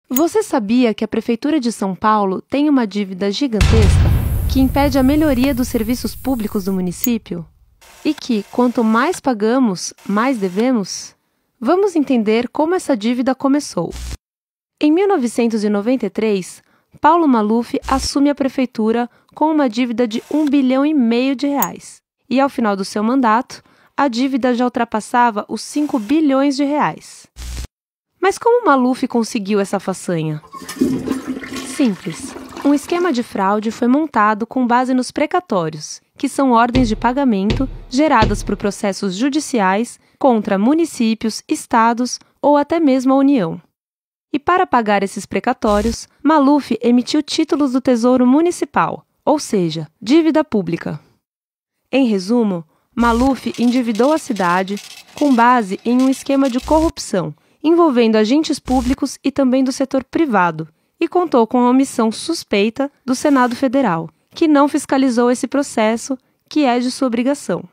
Você sabia que a Prefeitura de São Paulo tem uma dívida gigantesca que impede a melhoria dos serviços públicos do município? E que, quanto mais pagamos, mais devemos? Vamos entender como essa dívida começou. Em 1993, Paulo Maluf assume a prefeitura com uma dívida de R$ 1,5 bilhão de reais. E ao final do seu mandato, a dívida já ultrapassava os R$ 5 bilhões de reais. Mas como Maluf conseguiu essa façanha? Simples. Um esquema de fraude foi montado com base nos precatórios, que são ordens de pagamento geradas por processos judiciais contra municípios, estados ou até mesmo a União. E para pagar esses precatórios, Maluf emitiu títulos do Tesouro Municipal, ou seja, dívida pública. Em resumo, Maluf endividou a cidade com base em um esquema de corrupção, envolvendo agentes públicos e também do setor privado, e contou com a omissão suspeita do Senado Federal, que não fiscalizou esse processo, que é de sua obrigação.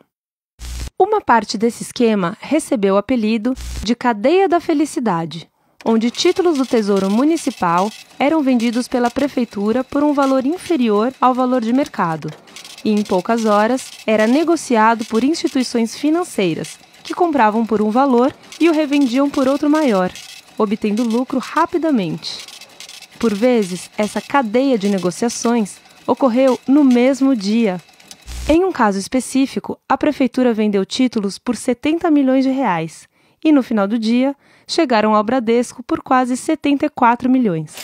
Uma parte desse esquema recebeu o apelido de Cadeia da Felicidade, onde títulos do Tesouro Municipal eram vendidos pela Prefeitura por um valor inferior ao valor de mercado, e em poucas horas era negociado por instituições financeiras, que compravam por um valor e o revendiam por outro maior, obtendo lucro rapidamente. Por vezes, essa cadeia de negociações ocorreu no mesmo dia. Em um caso específico, a prefeitura vendeu títulos por R$ 70 milhões e, no final do dia, chegaram ao Bradesco por quase 74 milhões.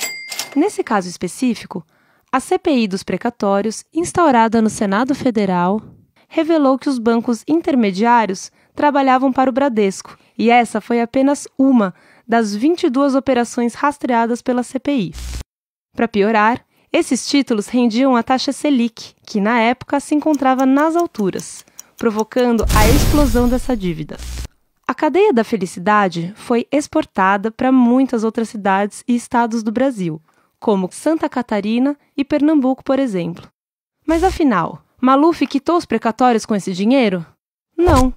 Nesse caso específico, a CPI dos precatórios, instaurada no Senado Federal, revelou que os bancos intermediários trabalhavam para o Bradesco, e essa foi apenas uma das 22 operações rastreadas pela CPI. Para piorar, esses títulos rendiam a taxa Selic, que na época se encontrava nas alturas, provocando a explosão dessa dívida. A Cadeia da Felicidade foi exportada para muitas outras cidades e estados do Brasil, como Santa Catarina e Pernambuco, por exemplo. Mas afinal, Maluf quitou os precatórios com esse dinheiro? Não.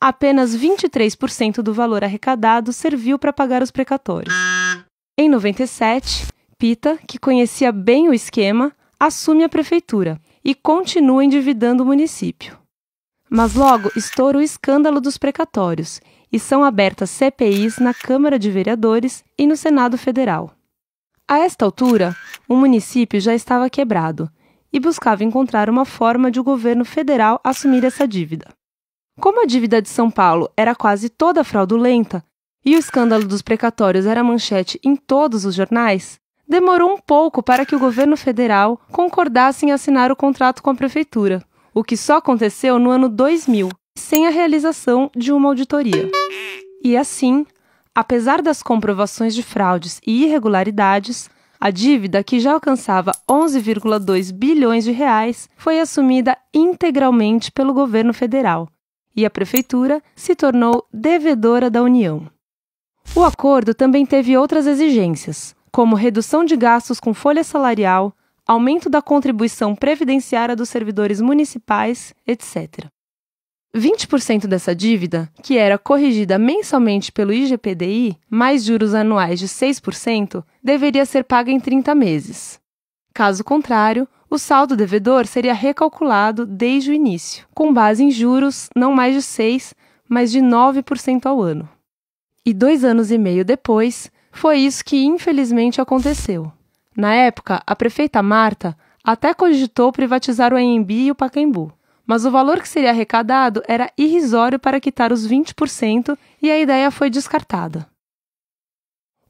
Apenas 23% do valor arrecadado serviu para pagar os precatórios. Em 97, Pita, que conhecia bem o esquema, assume a prefeitura e continua endividando o município. Mas logo estoura o escândalo dos precatórios e são abertas CPIs na Câmara de Vereadores e no Senado Federal. A esta altura, o município já estava quebrado e buscava encontrar uma forma de o governo federal assumir essa dívida. Como a dívida de São Paulo era quase toda fraudulenta e o escândalo dos precatórios era manchete em todos os jornais, demorou um pouco para que o governo federal concordasse em assinar o contrato com a prefeitura, o que só aconteceu no ano 2000, sem a realização de uma auditoria. E assim, apesar das comprovações de fraudes e irregularidades, a dívida, que já alcançava 11,2 bilhões de reais, foi assumida integralmente pelo governo federal, e a prefeitura se tornou devedora da União. O acordo também teve outras exigências, como redução de gastos com folha salarial, aumento da contribuição previdenciária dos servidores municipais, etc. 20% dessa dívida, que era corrigida mensalmente pelo IGPDI, mais juros anuais de 6%, deveria ser paga em 30 meses. Caso contrário, o saldo devedor seria recalculado desde o início, com base em juros não mais de 6%, mas de 9% ao ano. E 2 anos e meio depois, foi isso que infelizmente aconteceu. Na época, a prefeita Marta até cogitou privatizar o AMB e o Pacaembu, mas o valor que seria arrecadado era irrisório para quitar os 20% e a ideia foi descartada.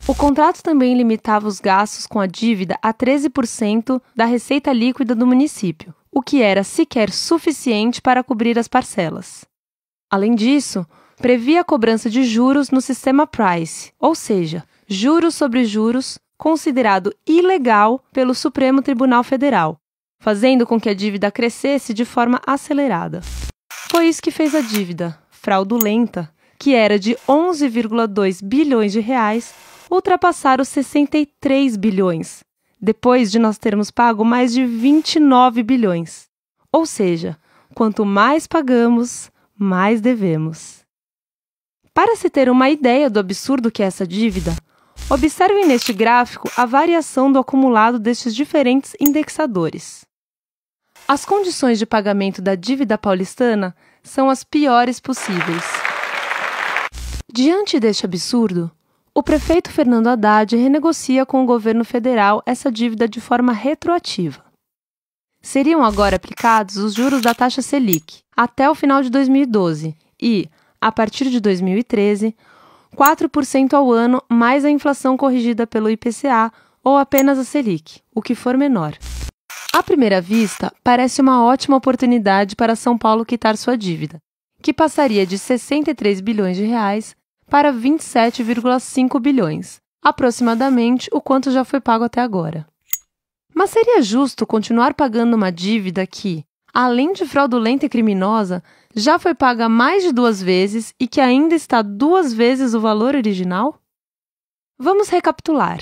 O contrato também limitava os gastos com a dívida a 13% da receita líquida do município, o que era sequer suficiente para cobrir as parcelas. Além disso, previa a cobrança de juros no sistema Price, ou seja, juros sobre juros, considerado ilegal pelo Supremo Tribunal Federal, fazendo com que a dívida crescesse de forma acelerada. Foi isso que fez a dívida fraudulenta, que era de 11,2 bilhões de reais, ultrapassar os 63 bilhões, depois de nós termos pago mais de 29 bilhões. Ou seja, quanto mais pagamos, mais devemos. Para se ter uma ideia do absurdo que é essa dívida, Observem neste gráfico a variação do acumulado destes diferentes indexadores. As condições de pagamento da dívida paulistana são as piores possíveis. Diante deste absurdo, o prefeito Fernando Haddad renegocia com o governo federal essa dívida de forma retroativa. Seriam agora aplicados os juros da taxa Selic até o final de 2012 e, a partir de 2013, 4% ao ano mais a inflação corrigida pelo IPCA ou apenas a Selic, o que for menor. À primeira vista, parece uma ótima oportunidade para São Paulo quitar sua dívida, que passaria de 63 bilhões de reais para 27,5 bilhões, aproximadamente o quanto já foi pago até agora. Mas seria justo continuar pagando uma dívida que, além de fraudulenta e criminosa, já foi paga mais de 2 vezes e que ainda está 2 vezes o valor original? Vamos recapitular.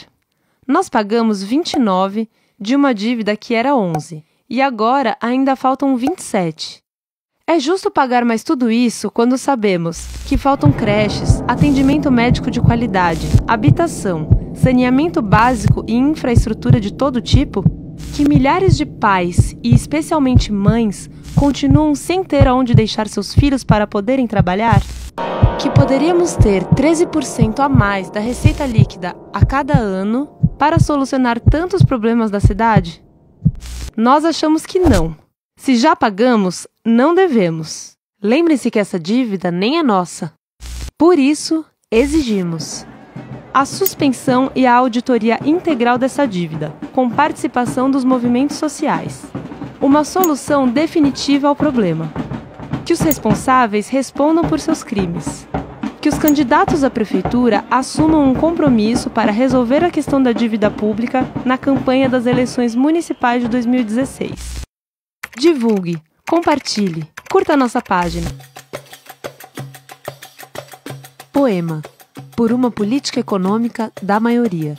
Nós pagamos 29 de uma dívida que era 11, e agora ainda faltam 27. É justo pagar mais tudo isso quando sabemos que faltam creches, atendimento médico de qualidade, habitação, saneamento básico e infraestrutura de todo tipo? Que milhares de pais, e especialmente mães, continuam sem ter aonde deixar seus filhos para poderem trabalhar? Que poderíamos ter 13% a mais da receita líquida a cada ano para solucionar tantos problemas da cidade? Nós achamos que não. Se já pagamos, não devemos. Lembre-se que essa dívida nem é nossa. Por isso, exigimos a suspensão e a auditoria integral dessa dívida, com participação dos movimentos sociais. Uma solução definitiva ao problema. Que os responsáveis respondam por seus crimes. Que os candidatos à prefeitura assumam um compromisso para resolver a questão da dívida pública na campanha das eleições municipais de 2016. Divulgue, compartilhe, curta a nossa página. Poema. Por uma política econômica da maioria.